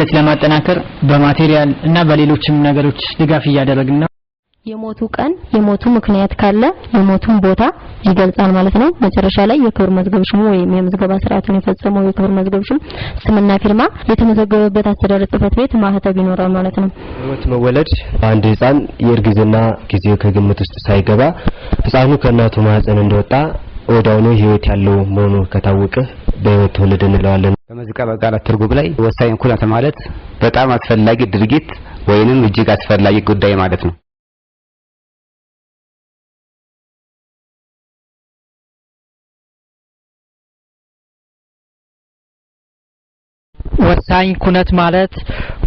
ሂደት ለማጠናከር በማቴሪያል እና በሌሎችም ነገሮች ድጋፍ እያደረግን ነው። የሞቱ ቀን የሞቱ ምክንያት ካለ የሞቱን ቦታ ይገልጻል ማለት ነው። መጨረሻ ላይ የክብር መዝገብ ሹሙ ወይም የምዝገባ ስርዓቱን የፈጸመው የክብር መዝገብ ሹም ስምና ፊርማ የተመዘገበበት አስተዳደር ጽሕፈት ቤት ማህተብ ይኖራል ማለት ነው። ሞት መወለድ አንድ ህፃን የእርግዝና ጊዜው ከግምት ውስጥ ሳይገባ ህፃኑ ከእናቱ ማህፀን እንደወጣ ወዲያውኑ ህይወት ያለው መሆኑ ከታወቀ በህይወት ተወለደ እንለዋለን። በምዝገባ ቃላት ትርጉም ላይ ወሳኝ ኩነት ማለት በጣም አስፈላጊ ድርጊት ወይንም እጅግ አስፈላጊ ጉዳይ ማለት ነው። ወሳኝ ኩነት ማለት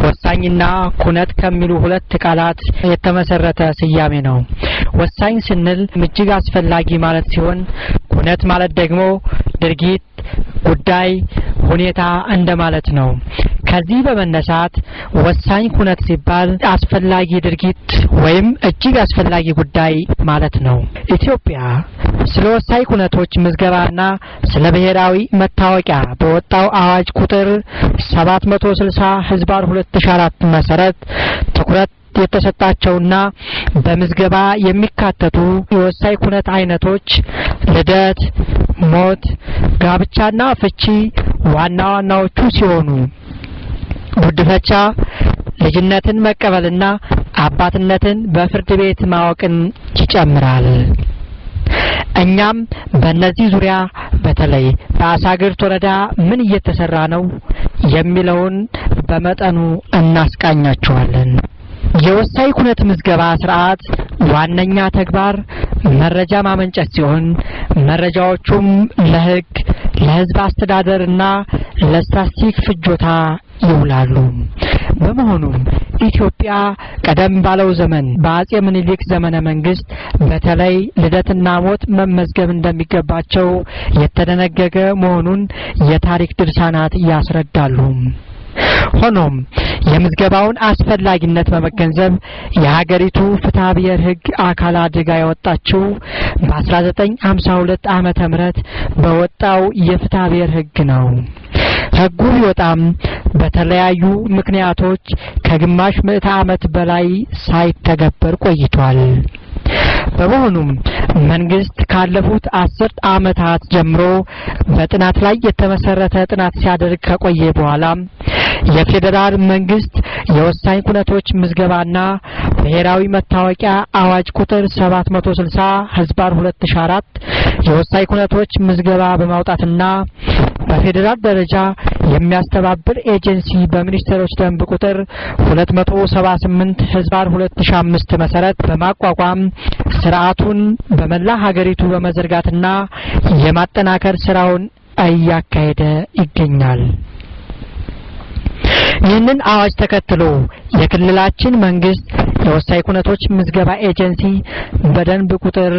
ወሳኝና ኩነት ከሚሉ ሁለት ቃላት የተመሰረተ ስያሜ ነው። ወሳኝ ስንል እጅግ አስፈላጊ ማለት ሲሆን ኩነት ማለት ደግሞ ድርጊት፣ ጉዳይ፣ ሁኔታ እንደማለት ነው። ከዚህ በመነሳት ወሳኝ ኩነት ሲባል አስፈላጊ ድርጊት ወይም እጅግ አስፈላጊ ጉዳይ ማለት ነው። ኢትዮጵያ ስለ ወሳኝ ኩነቶች ምዝገባና ስለ ብሔራዊ መታወቂያ በወጣው አዋጅ ቁጥር 760/2004 መሰረት ትኩረት የተሰጣቸውና በምዝገባ የሚካተቱ የወሳኝ ኩነት አይነቶች ልደት፣ ሞት፣ ጋብቻና ፍቺ ዋና ዋናዎቹ ሲሆኑ ጉድፈቻ ልጅነትን መቀበልና አባትነትን በፍርድ ቤት ማወቅን ይጨምራል። እኛም በእነዚህ ዙሪያ በተለይ በአሳግርት ወረዳ ምን እየተሰራ ነው የሚለውን በመጠኑ እናስቃኛችኋለን። የወሳኝ ኩነት ምዝገባ ስርዓት ዋነኛ ተግባር መረጃ ማመንጨት ሲሆን መረጃዎቹም ለሕግ፣ ለሕዝብ አስተዳደርና ለስታቲስቲክ ፍጆታ ይውላሉ። በመሆኑም ኢትዮጵያ ቀደም ባለው ዘመን በአጼ ምኒልክ ዘመነ መንግስት በተለይ ልደትና ሞት መመዝገብ እንደሚገባቸው የተደነገገ መሆኑን የታሪክ ድርሳናት ያስረዳሉ። ሆኖም የምዝገባውን አስፈላጊነት በመገንዘብ የሀገሪቱ ፍትሐ ብሔር ሕግ አካል አድርጋ ያወጣችው በ1952 ዓመተ ምህረት በወጣው የፍትሐ ብሔር ሕግ ነው። ሕጉ ቢወጣም በተለያዩ ምክንያቶች ከግማሽ ምዕተ ዓመት በላይ ሳይተገበር ቆይቷል። በመሆኑም መንግስት ካለፉት 10 ዓመታት ጀምሮ በጥናት ላይ የተመሰረተ ጥናት ሲያደርግ ከቆየ በኋላ የፌደራል መንግስት የወሳኝ ኩነቶች ምዝገባና ብሔራዊ መታወቂያ አዋጅ ቁጥር 760/2004 የወሳኝ ኩነቶች ምዝገባ በማውጣትና በፌደራል ደረጃ የሚያስተባብር ኤጀንሲ በሚኒስቴሮች ደንብ ቁጥር 278/2005 መሰረት በማቋቋም ስርዓቱን በመላ ሀገሪቱ በመዘርጋትና የማጠናከር ስራውን እያካሄደ ይገኛል። ይህንን አዋጅ ተከትሎ የክልላችን መንግስት የወሳኝ ኩነቶች ምዝገባ ኤጀንሲ በደንብ ቁጥር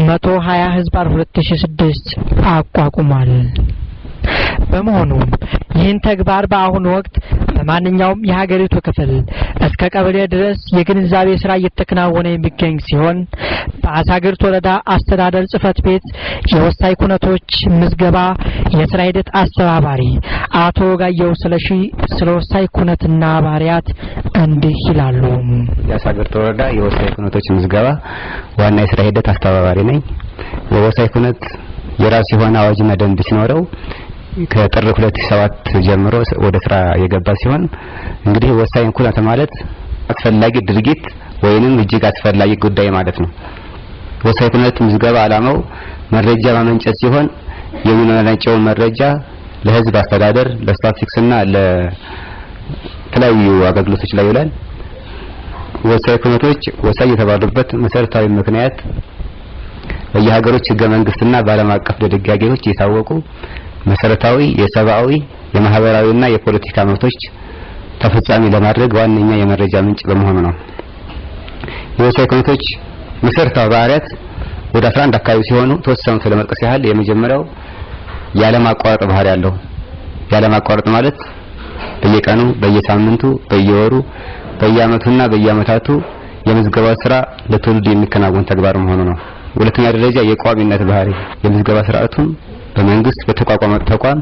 120/2006 አቋቁሟል። በመሆኑም ይህን ተግባር በአሁኑ ወቅት በማንኛውም የሀገሪቱ ክፍል እስከ ቀበሌ ድረስ የግንዛቤ ስራ እየተከናወነ የሚገኝ ሲሆን በአሳግርት ወረዳ አስተዳደር ጽሕፈት ቤት የወሳኝ ኩነቶች ምዝገባ የስራ ሂደት አስተባባሪ አቶ ጋየው ስለሺ ስለ ወሳኝ ኩነትና ባህሪያት እንዲህ ይላሉ። የአሳግርት ወረዳ የወሳኝ ኩነቶች ምዝገባ ዋና የስራ ሂደት አስተባባሪ ነኝ። የወሳኝ ኩነት የራሱ የሆነ አዋጅና ደንብ ሲኖረው ከጥር 2007 ጀምሮ ወደ ስራ የገባ ሲሆን እንግዲህ ወሳኝ ኩነት ማለት አስፈላጊ ድርጊት ወይንም እጅግ አስፈላጊ ጉዳይ ማለት ነው። ወሳኝ ኩነት ምዝገባ ዓላማው መረጃ ማመንጨት ሲሆን የሚመነጨው መረጃ ለሕዝብ አስተዳደር፣ ለስታቲስቲክስና ለተለያዩ አገልግሎቶች ላይ ይውላል። ወሳኝ ኩነቶች ወሳኝ የተባሉበት መሰረታዊ ምክንያት በየሀገሮች ህገ መንግስትና በዓለም አቀፍ ድንጋጌዎች የታወቁ መሰረታዊ የሰብአዊ የማህበራዊና የፖለቲካ መብቶች ተፈጻሚ ለማድረግ ዋነኛ የመረጃ ምንጭ በመሆኑ ነው። የወሳኝ ኩነቶች መሰረታዊ ባህሪያት ወደ 11 አካባቢ ሲሆኑ ተወሰኑት ለመጥቀስ ያህል የመጀመሪያው ያለማቋረጥ ባህሪ ያለው። ያለማቋረጥ ማለት በየቀኑ፣ በየሳምንቱ፣ በየወሩ፣ በየአመቱና በየአመታቱ የምዝገባ ስራ ለትውልድ የሚከናወን ተግባር መሆኑ ነው። ሁለተኛ ደረጃ የቋሚነት ባህሪ የምዝገባ ስርዓቱን በመንግስት በተቋቋመ ተቋም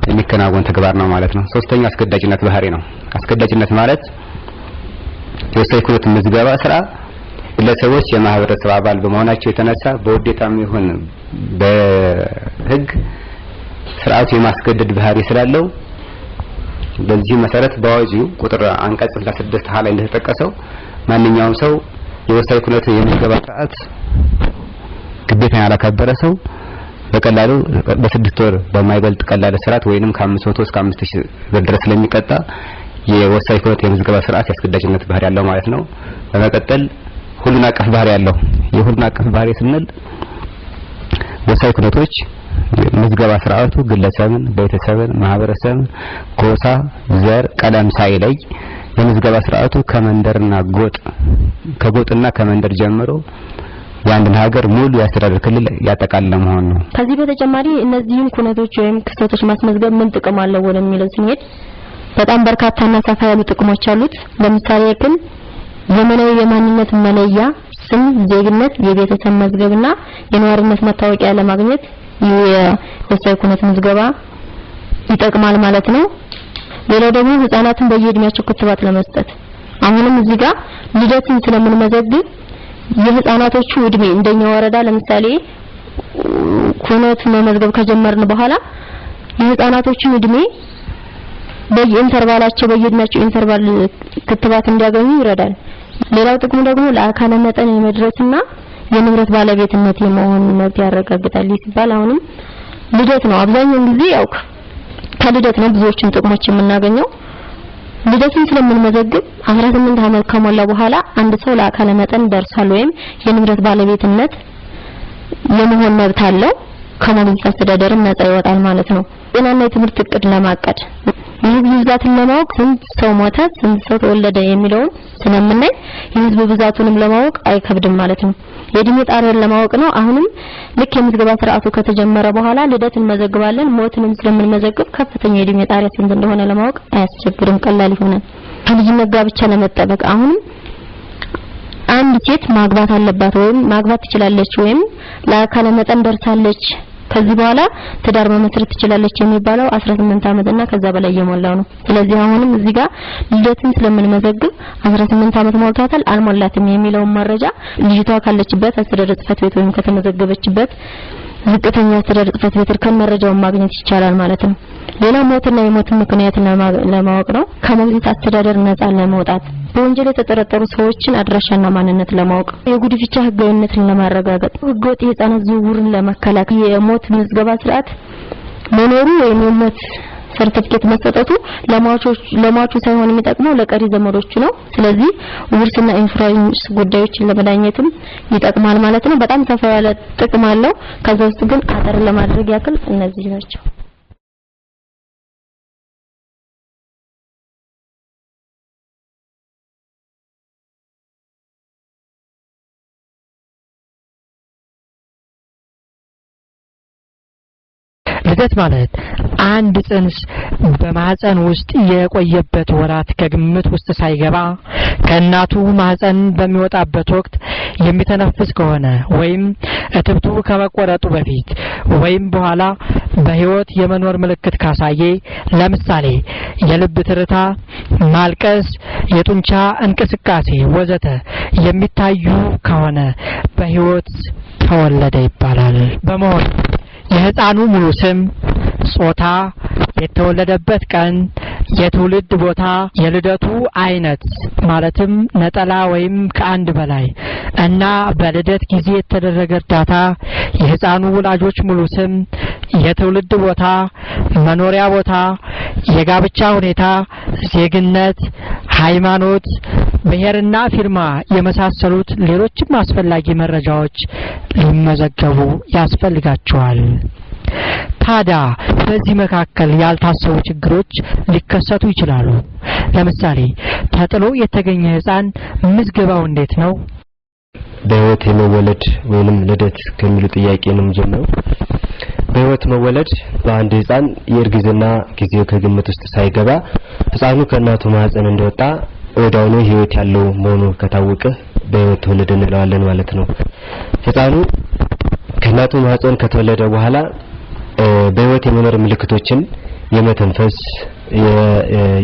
የሚከናወን ተግባር ነው ማለት ነው። ሶስተኛው አስገዳጅነት ባህሪ ነው። አስገዳጅነት ማለት የወሳኝ ኩነት ምዝገባ ስራ ግለሰቦች የማህበረሰብ አባል በመሆናቸው የተነሳ በውዴታም ይሁን በህግ ስርዓቱ የማስገደድ ባህሪ ስላለው በዚህ መሰረት በአዋጁ ቁጥር አንቀጽ 6 ላይ እንደተጠቀሰው ማንኛውም ሰው የወሳኝ ኩነት የምዝገባ ስርዓት ግዴታ ያላከበረ ሰው በቀላሉ በ6 ወር በማይበልጥ ቀላል እስራት ወይንም ከ500 እስከ 5000 ብር ድረስ ስለሚቀጣ የወሳኝ ኩነት የምዝገባ ስርዓት ያስገዳጅነት ባህሪ ያለው ማለት ነው። በመቀጠል ሁሉን አቀፍ ባህሪ ያለው የሁሉን አቀፍ ባህሪ ስንል ወሳኝ ኩነቶች ምዝገባ ስርዓቱ ግለሰብን፣ ቤተሰብን፣ ማህበረሰብን፣ ጎሳ፣ ዘር፣ ቀለም ሳይለይ የምዝገባ ስርዓቱ ከመንደርና ከጎጥና ከመንደር ጀምሮ የአንድን ሀገር ሙሉ የአስተዳደር ክልል ያጠቃልላል መሆን ነው። ከዚህ በተጨማሪ እነዚህን ኩነቶች ወይም ክስተቶች ማስመዝገብ ምን ጥቅም አለው ወደሚለው ስንሄድ በጣም በርካታና ሰፋ ያሉ ጥቅሞች አሉት። ለምሳሌ ያክል ዘመናዊ የማንነት መለያ ስም፣ ዜግነት፣ የቤተሰብ መዝገብና የነዋሪነት መታወቂያ ለማግኘት የወሳኝ ኩነት ምዝገባ ይጠቅማል ማለት ነው። ሌላው ደግሞ ህፃናትን በየእድሜያቸው ክትባት ለመስጠት አሁንም እዚህ ጋር ልደትን ስለምንመዘግብ የህፃናቶቹ እድሜ እንደኛ ወረዳ ለምሳሌ ኩነት መመዝገብ ከጀመርን በኋላ የህፃናቶቹን እድሜ በየኢንተርቫላቸው በየእድሜያቸው ኢንተርቫል ክትባት እንዲያገኙ ይረዳል። ሌላው ጥቅሙ ደግሞ ለአካለ መጠን የመድረስና የንብረት ባለቤትነት የመሆን መብት ያረጋግጣል ሲባል አሁንም ልደት ነው። አብዛኛውን ጊዜ ያው ከልደት ነው ብዙዎችን ጥቅሞች የምናገኘው። ልደትን ስለምንመዘግብ 18 ዓመት ከሞላ በኋላ አንድ ሰው ለአካለ መጠን ደርሷል ወይም የንብረት ባለቤትነት የመሆን መብት አለው። ከመንግስት አስተዳደርም ነፃ ይወጣል ማለት ነው። ጤናና የትምህርት እቅድ ለማቀድ የህዝብ ብዛትን ለማወቅ ስንት ሰው ሞተ፣ ስንት ሰው ተወለደ የሚለውን ስለምናይ የህዝብ ብዛቱንም ለማወቅ አይከብድም ማለት ነው። የእድሜ ጣሪያን ለማወቅ ነው። አሁንም ልክ የምዝገባ ስርዓቱ ከተጀመረ በኋላ ልደትን መዘግባለን። ሞትንም ስለምንመዘግብ ከፍተኛ የእድሜ ጣሪያ ስንት እንደሆነ ለማወቅ አያስቸግርም፣ ቀላል ይሆናል። ከልጅነት ጋብቻ ለመጠበቅ አሁንም አንድ ሴት ማግባት አለባት ወይም ማግባት ትችላለች ወይም ለአካለ መጠን ደርሳለች ከዚህ በኋላ ትዳር መመስረት ትችላለች የሚባለው 18 ዓመት እና ከዛ በላይ የሞላው ነው። ስለዚህ አሁንም እዚህ ጋር ልደትን ስለምንመዘግብ 18 ዓመት ሞልቷታል አልሞላትም የሚለው መረጃ ልጅቷ ካለችበት አስተዳደር ጽሕፈት ቤት ወይም ከተመዘገበችበት ዝቅተኛ አስተዳደር ጽሕፈት ቤት እርከን መረጃውን ማግኘት ይቻላል ማለት ነው። ሌላ ሞትና የሞት ምክንያት ለማወቅ ነው። ከመንግስት አስተዳደር ነፃ ለመውጣት በወንጀል የተጠረጠሩ ሰዎችን አድራሻና ማንነት ለማወቅ፣ የጉዲፈቻ ህጋዊነትን ለማረጋገጥ፣ ህገወጥ የህፃናት ዝውውርን ለመከላከል፣ የሞት ምዝገባ ስርዓት መኖሩ ወይም የሞት ሰርቲፊኬት መሰጠቱ ለሟቹ ሳይሆን የሚጠቅመው ለቀሪ ዘመዶቹ ነው። ስለዚህ ውርስና ኢንሹራንስ ጉዳዮችን ለመዳኘትም ይጠቅማል ማለት ነው። በጣም ሰፋ ያለ ጥቅም አለው። ከዛ ውስጥ ግን አጠር ለማድረግ ያክል እነዚህ ናቸው። ልደት ማለት አንድ ጽንስ በማህፀን ውስጥ የቆየበት ወራት ከግምት ውስጥ ሳይገባ ከእናቱ ማህፀን በሚወጣበት ወቅት የሚተነፍስ ከሆነ ወይም እትብቱ ከመቆረጡ በፊት ወይም በኋላ በህይወት የመኖር ምልክት ካሳየ ለምሳሌ የልብ ትርታ፣ ማልቀስ፣ የጡንቻ እንቅስቃሴ ወዘተ የሚታዩ ከሆነ በህይወት ተወለደ ይባላል። በመሆኑ የህፃኑ ሙሉ ስም፣ ጾታ፣ የተወለደበት ቀን፣ የትውልድ ቦታ፣ የልደቱ አይነት ማለትም ነጠላ ወይም ከአንድ በላይ እና በልደት ጊዜ የተደረገ እርዳታ፣ የህፃኑ ወላጆች ሙሉ ስም፣ የትውልድ ቦታ፣ መኖሪያ ቦታ፣ የጋብቻ ሁኔታ፣ ዜግነት፣ ሃይማኖት፣ ብሔርና ፊርማ የመሳሰሉት ሌሎችም አስፈላጊ መረጃዎች ሊመዘገቡ ያስፈልጋቸዋል። ታዲያ በዚህ መካከል ያልታሰቡ ችግሮች ሊከሰቱ ይችላሉ። ለምሳሌ ተጥሎ የተገኘ ህፃን ምዝገባው እንዴት ነው? በህይወት የመወለድ ወይንም ልደት ከሚሉ ጥያቄ ነው የምጀምረው። በህይወት መወለድ በአንድ ህፃን የእርግዝና ጊዜው ከግምት ውስጥ ሳይገባ ህፃኑ ከእናቱ ማህፀን እንደወጣ ወዲያውኑ ህይወት ያለው መሆኑ ከታወቀ በህይወት ተወለደ እንለዋለን ማለት ነው። ህፃኑ ከእናቱ ማህፀን ከተወለደ በኋላ በህይወት የመኖር ምልክቶችን የመተንፈስ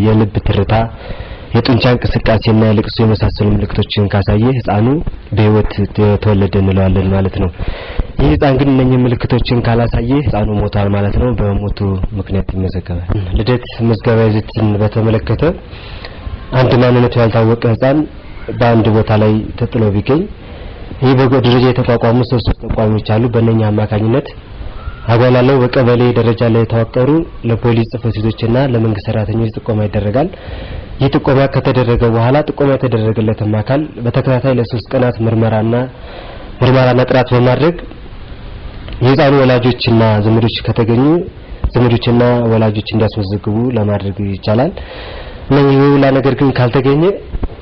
የልብ ትርታ የጡንቻ እንቅስቃሴና የልቅሶ የመሳሰሉ ምልክቶችን ካሳየ ህፃኑ በህይወት ተወለደ እንለዋለን ማለት ነው። ይህ ህፃን ግን እነኚህ ምልክቶችን ካላሳየ ህፃኑ ሞቷል ማለት ነው። በሞቱ ምክንያት ይመዘገባል። ልደት ምዝገባ ይዘትን በተመለከተ አንድ ማንነቱ ያልታወቀ ህፃን በአንድ ቦታ ላይ ተጥሎ ቢገኝ ይህ በደረጃ የተቋቋሙ ሶስት ተቋሞች አሉ። በእነኛ አማካኝነት አጓላለው በቀበሌ ደረጃ ላይ ተዋቀሩ ለፖሊስ ጽሕፈት ቤቶችና ለመንግስት ሰራተኞች ጥቆማ ይደረጋል። ይህ ጥቆማ ከተደረገ በኋላ ጥቆማ የተደረገለትም አካል በተከታታይ ለ3 ቀናት ምርመራና ጥራት በማድረግ የህፃኑ ወላጆችና ዘመዶች ከተገኙ ዘመዶችና ወላጆች እንዲያስመዘግቡ ለማድረግ ይቻላል። ሁላ ነገር ግን ካልተገኘ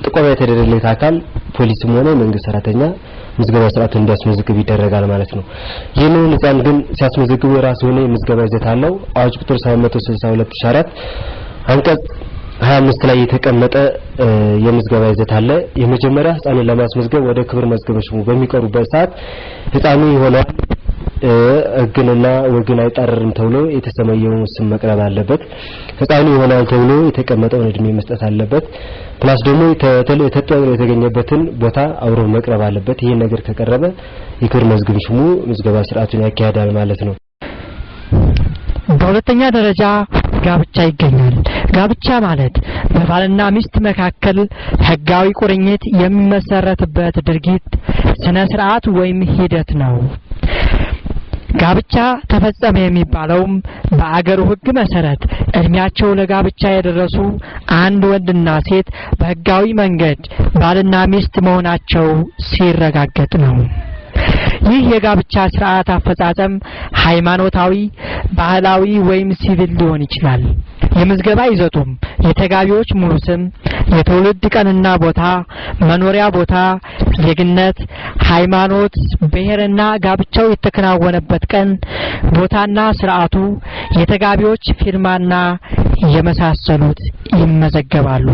ጥቆማ የተደረገለት አካል ፖሊስም ሆነ መንግስት ሰራተኛ ምዝገባ ስርዓቱን እንዲያስመዘግብ ይደረጋል ማለት ነው። ይህንን ህፃን ግን ሲያስመዘግቡ የራሱ ሆነ የምዝገባ ይዘት አለው። አዋጅ ቁጥር 762/4 አንቀጽ 25 ላይ የተቀመጠ የምዝገባ ይዘት አለ። የመጀመሪያ ህፃኑን ለማስመዝገብ ወደ ክብር መዝገቦች በሚቀርቡበት ሰዓት ህፃኑ የሆነው ህግንና ወግን አይጣረርም ተብሎ የተሰመየው ስም መቅረብ አለበት። ህፃኑ ይሆናል ተብሎ የተቀመጠውን እድሜ መስጠት አለበት። ፕላስ ደግሞ የተገኘበትን ቦታ አብሮ መቅረብ አለበት። ይሄን ነገር ከቀረበ የክብር መዝገብ ሹሙ ምዝገባ ስርዓቱን ያካሂዳል ማለት ነው። በሁለተኛ ደረጃ ጋብቻ ይገኛል። ጋብቻ ማለት በባልና ሚስት መካከል ህጋዊ ቁርኝት የሚመሰረትበት ድርጊት ስነ ስርዓት ወይም ሂደት ነው። ጋብቻ ተፈጸመ የሚባለውም በአገሩ ህግ መሰረት እድሜያቸው ለጋብቻ የደረሱ አንድ ወንድና ሴት በህጋዊ መንገድ ባልና ሚስት መሆናቸው ሲረጋገጥ ነው። ይህ የጋብቻ ስርዓት አፈጻጸም ሃይማኖታዊ፣ ባህላዊ ወይም ሲቪል ሊሆን ይችላል። የምዝገባ ይዘቱም የተጋቢዎች ሙሉ ስም፣ የትውልድ ቀንና ቦታ፣ መኖሪያ ቦታ፣ ዜግነት፣ ሃይማኖት፣ ብሔርና ጋብቻው የተከናወነበት ቀን፣ ቦታና ስርዓቱ፣ የተጋቢዎች ፊርማና የመሳሰሉት ይመዘገባሉ።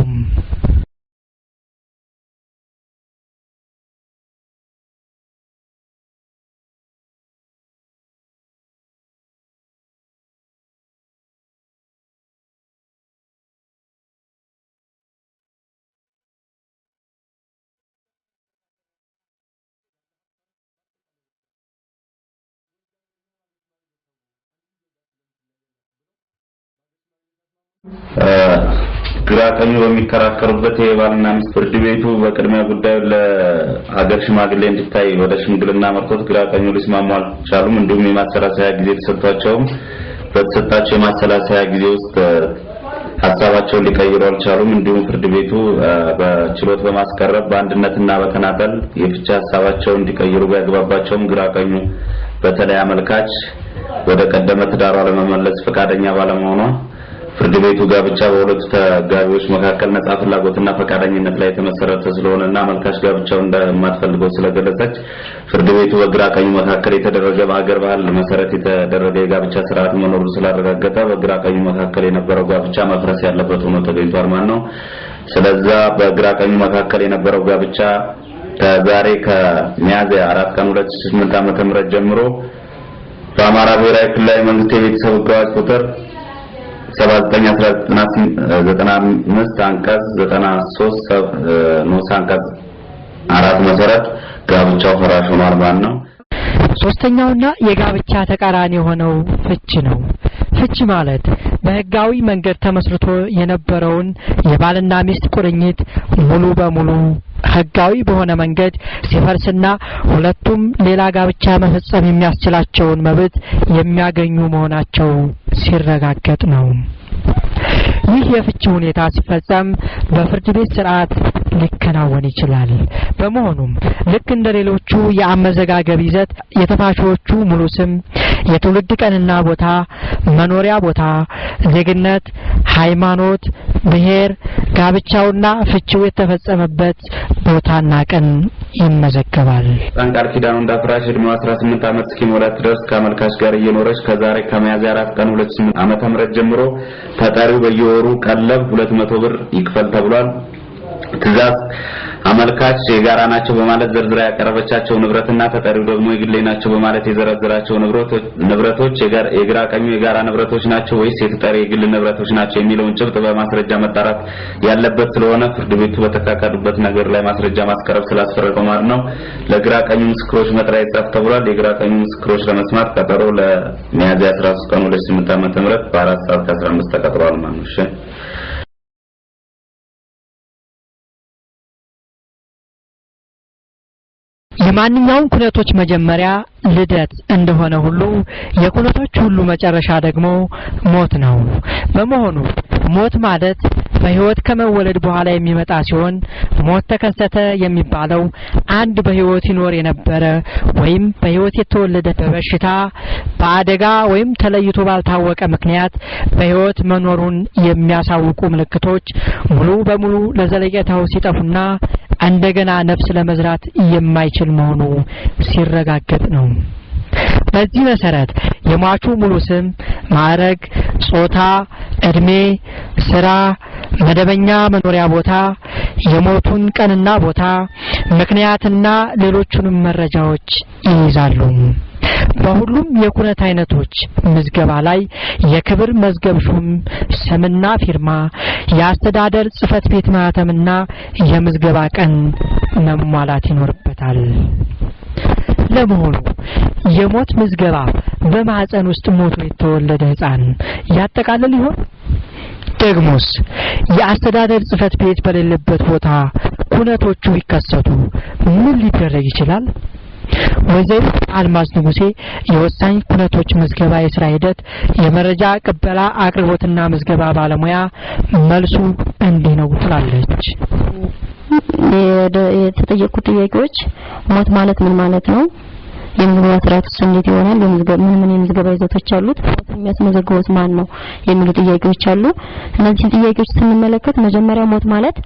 ግራ ቀኙ በሚከራከሩበት የባልና ሚስት ፍርድ ቤቱ በቅድሚያ ጉዳዩ ለሀገር ሽማግሌ እንዲታይ ወደ ሽምግልና መርቶት ግራ ቀኙ ሊስማሙ አልቻሉም። እንዲሁም የማሰላሰያ ጊዜ ተሰጥቷቸው በተሰጣቸው የማሰላሰያ ጊዜ ውስጥ ሐሳባቸውን ሊቀይሩ አልቻሉም። እንዲሁም ፍርድ ቤቱ በችሎት በማስቀረብ በአንድነትና በተናጠል የፍቻ ሐሳባቸውን እንዲቀይሩ ቢያግባባቸውም ግራ ቀኙ በተለይ አመልካች ወደ ቀደመ ትዳሯ ለመመለስ ፈቃደኛ ባለመሆኗ ፍርድ ቤቱ ጋብቻ በሁለቱ ተጋቢዎች መካከል ነፃ ፍላጎትና ፈቃደኝነት ላይ የተመሰረተ ስለሆነና አመልካች ጋብቻው እንደማትፈልገው ስለገለጸች ፍርድ ቤቱ በግራ ቀኙ መካከል የተደረገ በሀገር ባህል መሰረት የተደረገ የጋብቻ ስርዓት መኖሩን ስላረጋገጠ በግራ ቀኙ መካከል የነበረው ጋብቻ መፍረስ ያለበት ሆኖ ተገኝቷል ማለት ነው። ስለዚህ በግራ ቀኙ መካከል የነበረው ጋብቻ ከዛሬ ከሚያዝያ 4 ቀን 2008 ዓ.ም ጀምሮ በአማራ ብሔራዊ ክልላዊ መንግስት የቤተሰብ ሕግ አዋጅ ቁጥር 79/1995 አንቀጽ 93 ንዑስ አንቀጽ 4 መሰረት ጋብቻው ፈራሽ ሆኗል ማለት ነው። ሶስተኛውና የጋብቻ ተቃራኒ የሆነው ፍቺ ነው። ፍቺ ማለት በህጋዊ መንገድ ተመስርቶ የነበረውን የባልና ሚስት ቁርኝት ሙሉ በሙሉ ህጋዊ በሆነ መንገድ ሲፈርስና ሁለቱም ሌላ ጋብቻ መፈጸም የሚያስችላቸውን መብት የሚያገኙ መሆናቸው ሲረጋገጥ ነው። ይህ የፍቺ ሁኔታ ሲፈጸም በፍርድ ቤት ስርዓት ሊከናወን ይችላል። በመሆኑም ልክ እንደሌሎቹ የአመዘጋገብ ይዘት የተፋቾቹ ሙሉ ስም፣ የትውልድ ቀንና ቦታ፣ መኖሪያ ቦታ፣ ዜግነት፣ ሃይማኖት፣ ብሔር፣ ጋብቻውና ፍቺው የተፈጸመበት ቦታና ቀን ይመዘገባል። ቃል ኪዳኑ እንዳፍራሽ እድሜው 18 ዓመት እስኪሞላት ድረስ ከአመልካች ጋር እየኖረች ከዛሬ ከሚያዝያ 4 ቀን 2008 ዓ.ም ጀምሮ ተጠሪው በየወሩ ቀለብ 200 ብር ይክፈል ተብሏል። ትዕዛዝ አመልካች የጋራ ናቸው በማለት ዘርዝራ ያቀረበቻቸው ንብረትና ተጠሪው ደግሞ የግሌ ናቸው በማለት የዘረዘራቸው ንብረቶች የግራ ቀኙ የጋራ ንብረቶች ናቸው ወይስ የተጠሪ የግል ንብረቶች ናቸው የሚለውን ጭብጥ በማስረጃ መጣራት ያለበት ስለሆነ ፍርድ ቤቱ በተካካዱበት ነገር ላይ ማስረጃ ማስቀረብ ስላስፈረደው ማለት ነው ለግራ ቀኙ ምስክሮች መጥሪያ ይጻፍ ተብሏል። የግራ ቀኙ ምስክሮች ለመስማት ቀጠሮ ለሚያዝያ 13 ቀን 2008 ዓ.ም በ4 ሰዓት ከ15 ተቀጥሯል ማለት ነው። እሺ የማንኛውም ኩነቶች መጀመሪያ ልደት እንደሆነ ሁሉ የኩነቶች ሁሉ መጨረሻ ደግሞ ሞት ነው። በመሆኑ ሞት ማለት በህይወት ከመወለድ በኋላ የሚመጣ ሲሆን ሞት ተከሰተ የሚባለው አንድ በህይወት ይኖር የነበረ ወይም በህይወት የተወለደ በበሽታ በአደጋ ወይም ተለይቶ ባልታወቀ ምክንያት በህይወት መኖሩን የሚያሳውቁ ምልክቶች ሙሉ በሙሉ ለዘለቄታው ሲጠፉና እንደገና ነፍስ ለመዝራት የማይችል መሆኑ ሲረጋገጥ ነው። በዚህ መሰረት የሟቹ ሙሉ ስም፣ ማዕረግ፣ ጾታ፣ እድሜ፣ ስራ፣ መደበኛ መኖሪያ ቦታ፣ የሞቱን ቀንና ቦታ፣ ምክንያትና ሌሎችንም መረጃዎች ይይዛሉ። በሁሉም የኩነት አይነቶች ምዝገባ ላይ የክብር መዝገብ ሹም ስምና ፊርማ፣ የአስተዳደር ጽፈት ቤት ማህተምና የምዝገባ ቀን መሟላት ይኖርበታል። ለመሆኑ የሞት ምዝገባ በማህፀን ውስጥ ሞቶ የተወለደ ህፃን ያጠቃልል ይሆን? ደግሞስ የአስተዳደር ጽፈት ቤት በሌለበት ቦታ ኩነቶቹ ቢከሰቱ ምን ሊደረግ ይችላል? ወይዘሮ አልማዝ ንጉሴ የወሳኝ ኩነቶች ምዝገባ የስራ ሂደት የመረጃ ቅበላ አቅርቦትና ምዝገባ ባለሙያ መልሱ እንዲህ ነው ትላለች። የተጠየቁት ጥያቄዎች ሞት ማለት ምን ማለት ነው? የምዝገባ ስርዓቱስ እንዴት ይሆናል? ምን የምዝገባ ይዘቶች አሉት? የሚያስመዘግበውስ ማን ነው? የሚሉ ጥያቄዎች አሉ። እነዚህ ጥያቄዎች ስንመለከት መጀመሪያ ሞት ማለት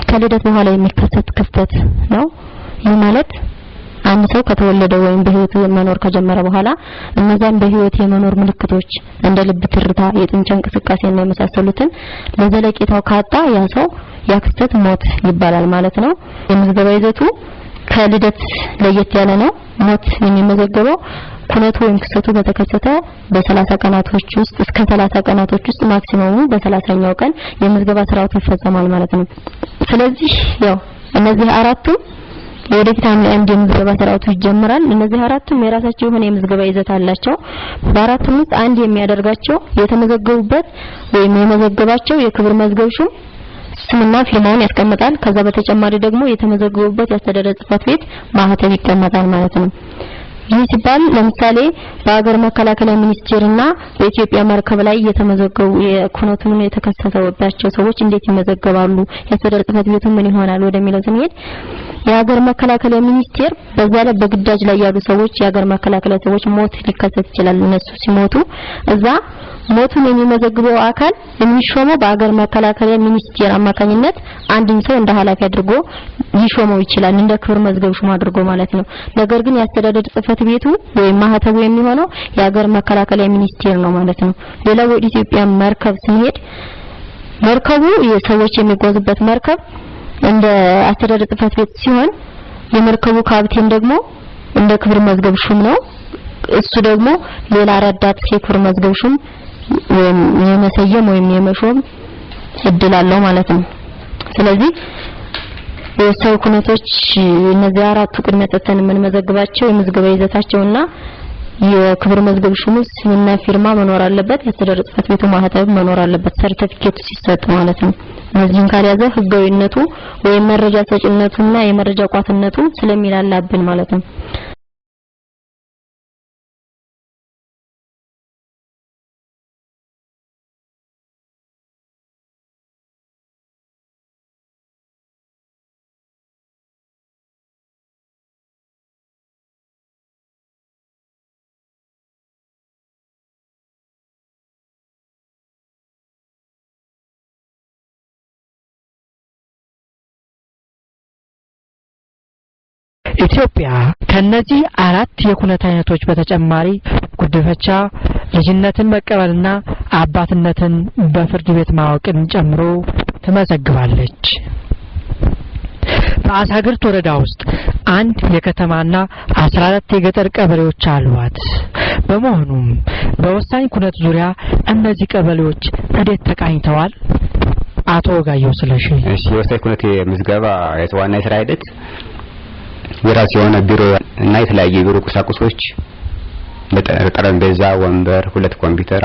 ከልደት በኋላ የሚከሰት ክስተት ነው። ይህ ማለት አንድ ሰው ከተወለደ ወይም በህይወት መኖር ከጀመረ በኋላ እነዛን በህይወት የመኖር ምልክቶች እንደ ልብ ትርታ፣ የጡንቻ እንቅስቃሴና የመሳሰሉትን ለዘለቄታው ካጣ ያ ሰው ያ ክስተት ሞት ይባላል ማለት ነው። የምዝገባ ይዘቱ ከልደት ለየት ያለ ነው። ሞት የሚመዘገበው ኩነቱ ወይም ክስተቱ በተከሰተ በ30 ቀናቶች ውስጥ እስከ 30 ቀናቶች ውስጥ ማክሲመሙ በ30ኛው ቀን የምዝገባ ስርዓቱ ይፈጸማል ማለት ነው። ስለዚህ ያው እነዚህ አራቱም ወደፊት አንድ የምዝገባ ስርዓቱ ይጀምራል። እነዚህ አራቱም የራሳቸው የሆነ የምዝገባ ይዘት አላቸው። በአራቱም ውስጥ አንድ የሚያደርጋቸው የተመዘገቡበት ወይም የመዘገባቸው የክብር መዝገብ ሹም ስምና ፊርማውን ያስቀምጣል። ከዛ በተጨማሪ ደግሞ የተመዘገቡበት የአስተዳደር ጽፈት ቤት ማህተም ይቀመጣል ማለት ነው። ይህ ሲባል ለምሳሌ በአገር መከላከያ ሚኒስቴርና በኢትዮጵያ መርከብ ላይ የተመዘገቡ የኩነቱን የተከሰተባቸው ሰዎች እንዴት ይመዘገባሉ? የአስተዳደር ጽፈት ቤቱ ምን ይሆናል ወደሚለው ስንሄድ የአገር መከላከያ ሚኒስቴር በዛ ላይ በግዳጅ ላይ ያሉ ሰዎች የአገር መከላከያ ሰዎች ሞት ሊከሰት ይችላል። እነሱ ሲሞቱ እዛ ሞቱን የሚመዘግበው አካል የሚሾመው በአገር መከላከያ ሚኒስቴር አማካኝነት አንድን ሰው እንደ ኃላፊ አድርጎ ሊሾመው ይችላል፣ እንደ ክብር መዝገብ ሹም አድርጎ ማለት ነው። ነገር ግን የአስተዳደር ጽፈት ቤቱ ወይም ማህተቡ የሚሆነው የአገር መከላከያ ሚኒስቴር ነው ማለት ነው። ሌላው ወደ ኢትዮጵያ መርከብ ሲሄድ መርከቡ የሰዎች የሚጓዙበት መርከብ እንደ አስተዳደር ጽፈት ቤት ሲሆን የመርከቡ ካፕቴን ደግሞ እንደ ክብር መዝገብ ሹም ነው። እሱ ደግሞ ሌላ ረዳት የክብር መዝገብ ሹም ወይም የመሰየም ወይም የመሾም እድል አለው ማለት ነው። ስለዚህ የወሳኝ ኩነቶች እነዚህ አራቱ ቅድሚያ ሰጥተን የምንመዘግባቸው የምዝገባ ይዘታቸውና የክብር መዝገብ ሹሙ ስምና ፊርማ መኖር አለበት። የአስተዳደር ጽፈት ቤቱ ማህተም መኖር አለበት፣ ሰርቲፊኬት ሲሰጥ ማለት ነው። እነዚህን ካልያዘ ህጋዊነቱ ወይም መረጃ ሰጪነቱና የመረጃ ቋትነቱ ስለሚላላብን ማለት ነው። ኢትዮጵያ ከነዚህ አራት የኩነት አይነቶች በተጨማሪ ጉድፈቻ፣ ልጅነትን መቀበልና አባትነትን በፍርድ ቤት ማወቅን ጨምሮ ትመዘግባለች። በአሳግርት ወረዳ ውስጥ አንድ የከተማና 14 የገጠር ቀበሌዎች አሏት። በመሆኑም በወሳኝ ኩነት ዙሪያ እነዚህ ቀበሌዎች እንዴት ተቃኝተዋል? አቶ ጋየው ስለሺ። እሺ፣ የወሳኝ ኩነት የምዝገባ ዋና የስራ ሂደት የራሱ የሆነ ቢሮ እና የተለያየ ቢሮ ቁሳቁሶች ጠረጴዛ፣ ወንበር፣ 2 ኮምፒውተር፣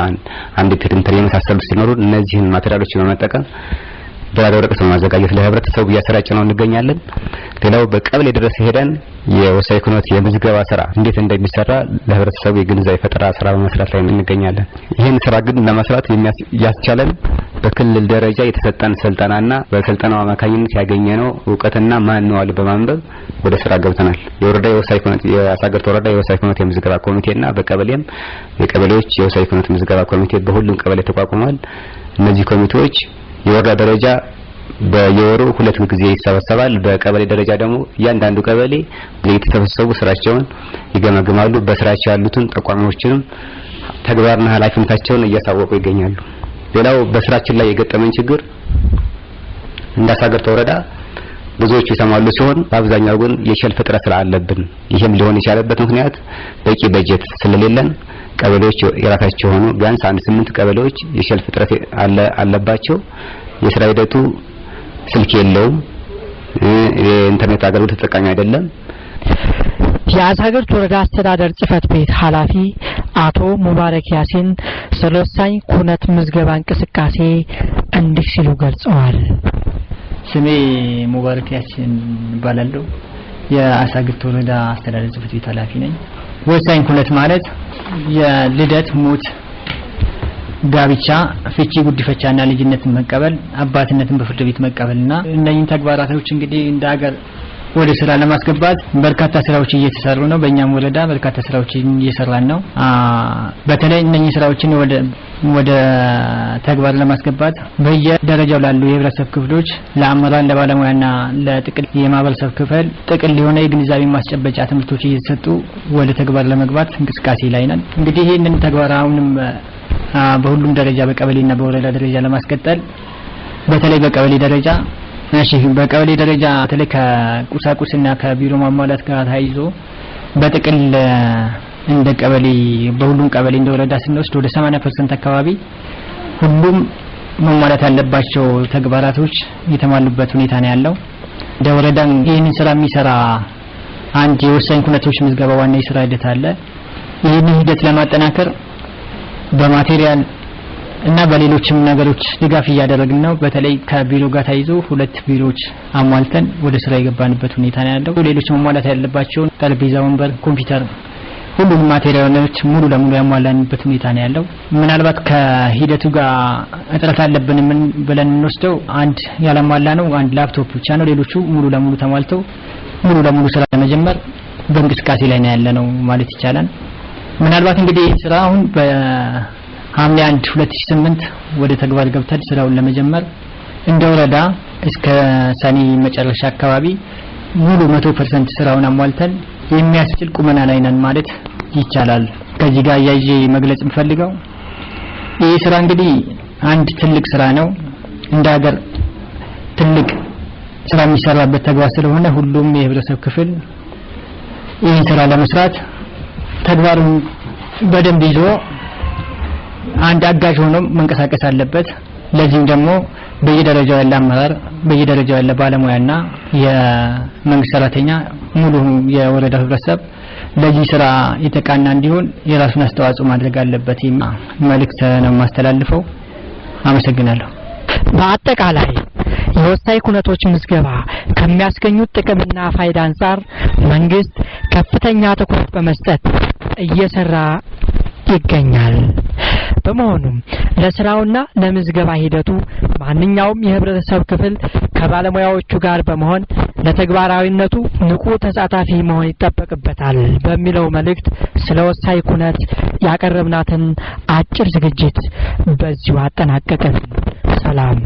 አንድ ፕሪንተር የመሳሰሉት ሲኖሩ እነዚህን ማቴሪያሎች በመጠቀም በራሪ ወረቀት በማዘጋጀት ለህብረተሰቡ እያሰራጨነው እንገኛለን። ሌላው በቀበሌ ድረስ ሄደን የወሳኝ ኩነት የምዝገባ ስራ እንዴት እንደሚሰራ ለህብረተሰቡ የግንዛቤ ፈጠራ ስራ በመስራት ላይ እንገኛለን። ይህን ስራ ግን ለመስራት ያስቻለን በክልል ደረጃ የተሰጠን ስልጠናና በስልጠናው አማካኝነት ያገኘነው ዕውቀትና ማንዋል በማንበብ ወደ ስራ ገብተናል። የወረዳ የወሳኝ ኩነት የአሳግርት ወረዳ የወሳኝ ኩነት የምዝገባ ኮሚቴና በቀበሌም የቀበሌዎች የወሳኝ ኩነት ምዝገባ ኮሚቴ በሁሉም ቀበሌ ተቋቁሟል። እነዚህ ኮሚቴዎች የወረዳ ደረጃ በየወሩ 2 ጊዜ ይሰበሰባል። በቀበሌ ደረጃ ደግሞ እያንዳንዱ ቀበሌ የተሰበሰቡ ስራቸውን ይገመግማሉ። በስራቸው ያሉትን ተቋሞችንም ተግባርና ኃላፊነታቸውን እያሳወቁ ይገኛሉ። ሌላው በስራችን ላይ የገጠመን ችግር እንዳሳግርት ወረዳ ብዙዎቹ ይሰማሉ ሲሆን በአብዛኛው ግን የሸልፍ እጥረት ስላለብን ይሄም ሊሆን የቻለበት ምክንያት በቂ በጀት ስለሌለን ቀበሌዎች የራሳቸው ሆኖ ቢያንስ 8 ቀበሌዎች የሸልፍ እጥረት አለባቸው። የስራ ሂደቱ ስልክ የለውም፣ የኢንተርኔት አገልግሎት ተጠቃሚ አይደለም። የአሳግርት ወረዳ አስተዳደር ጽህፈት ቤት ኃላፊ አቶ ሙባረክ ያሲን ስለ ወሳኝ ኩነት ምዝገባ እንቅስቃሴ እንዲህ ሲሉ ገልጸዋል። ስሜ ሙባረክ ያሲን እባላለሁ። የአሳግርት ወረዳ አስተዳደር ጽህፈት ቤት ኃላፊ ነኝ። ወሳኝ ኩነት ማለት የልደት፣ ሞት፣ ጋብቻ፣ ፍቺ፣ ጉዲፈቻና ልጅነትን መቀበል፣ አባትነትን በፍርድ ቤት መቀበልና እነኚህን ተግባራቶች እንግዲህ እንደ ሀገር ወደ ስራ ለማስገባት በርካታ ስራዎች እየተሰሩ ነው። በእኛም ወረዳ በርካታ ስራዎችን እየሰራን ነው። በተለይ እነኚህ ስራዎችን ወደ ተግባር ለማስገባት በየደረጃው ላሉ የህብረተሰብ ክፍሎች ለአመራር፣ ለባለሙያና ለጥቅል የማህበረሰብ ክፍል ጥቅል የሆነ የግንዛቤ ማስጨበጫ ትምህርቶች እየተሰጡ ወደ ተግባር ለመግባት እንቅስቃሴ ላይ ነን። እንግዲህ ይህንን ተግባር አሁንም በሁሉም ደረጃ በቀበሌና በወረዳ ደረጃ ለማስቀጠል በተለይ በቀበሌ ደረጃ በቀበሌ ደረጃ በተለይ ከቁሳቁስና ከቢሮ ማሟላት ጋር ተያይዞ በጥቅል እንደ ቀበሌ በሁሉም ቀበሌ እንደ ወረዳ ስንወስድ ወደ 80% አካባቢ ሁሉም ማሟላት ያለባቸው ተግባራቶች የተሟሉበት ሁኔታ ነው ያለው። እንደ ወረዳ ይህንን ስራ የሚሰራ አንድ የወሳኝ ኩነቶች ምዝገባ ዋና የስራ ሂደት አለ። ይህንን ሂደት ለማጠናከር በማቴሪያል እና በሌሎችም ነገሮች ድጋፍ እያደረግን ነው። በተለይ ከቢሮ ጋር ተያይዞ 2 ቢሮዎች አሟልተን ወደ ስራ የገባንበት ሁኔታ ነው ያለው። ሌሎች ማሟላት ያለባቸው ጠረጴዛ፣ ወንበር፣ ኮምፒውተር ሁሉም ማቴሪያሎች ሙሉ ለሙሉ ያሟላንበት ሁኔታ ነው ያለው። ምናልባት ከሂደቱ ጋር እጥረት አለብን ብለን እንወስደው አንድ ያላሟላ ነው አንድ ላፕቶፕ ብቻ ነው። ሌሎቹ ሙሉ ለሙሉ ተሟልተው ሙሉ ለሙሉ ስራ ለመጀመር በእንቅስቃሴ ላይ ነው ያለነው ማለት ይቻላል። ምናልባት እንግዲህ ስራ አሁን በሐምሌ 1 2008 ወደ ተግባር ገብተን ስራውን ለመጀመር እንደ ወረዳ እስከ ሰኔ መጨረሻ አካባቢ ሙሉ 100% ስራውን አሟልተን የሚያስችል ቁመና ላይ ነን ማለት ይቻላል። ከዚህ ጋር ያይዤ መግለጽ የምፈልገው ይህ ስራ እንግዲህ አንድ ትልቅ ስራ ነው። እንደ ሀገር ትልቅ ስራ የሚሰራበት ተግባር ስለሆነ ሁሉም የህብረተሰብ ክፍል ይህን ስራ ለመስራት ተግባሩን በደንብ ይዞ አንድ አጋዥ ሆኖ መንቀሳቀስ አለበት። ለዚህም ደግሞ በየደረጃው ያለ አመራር፣ በየደረጃው ያለ ባለሙያና የመንግስት ሰራተኛ ሙሉ የወረዳው ህብረተሰብ ለዚህ ስራ የተቃና እንዲሆን የራሱን አስተዋጽኦ ማድረግ አለበት። መልእክት ነው ማስተላልፈው። አመሰግናለሁ። በአጠቃላይ የወሳኝ ኩነቶች ምዝገባ ከሚያስገኙት ጥቅምና ፋይዳ አንፃር መንግስት ከፍተኛ ትኩረት በመስጠት እየሰራ ይገኛል። በመሆኑም ለስራውና ለምዝገባ ሂደቱ ማንኛውም የህብረተሰብ ክፍል ከባለሙያዎቹ ጋር በመሆን ለተግባራዊነቱ ንቁ ተሳታፊ መሆን ይጠበቅበታል በሚለው መልእክት ስለ ወሳኝ ኩነት ያቀረብናትን አጭር ዝግጅት በዚሁ አጠናቀቅን። ሰላም።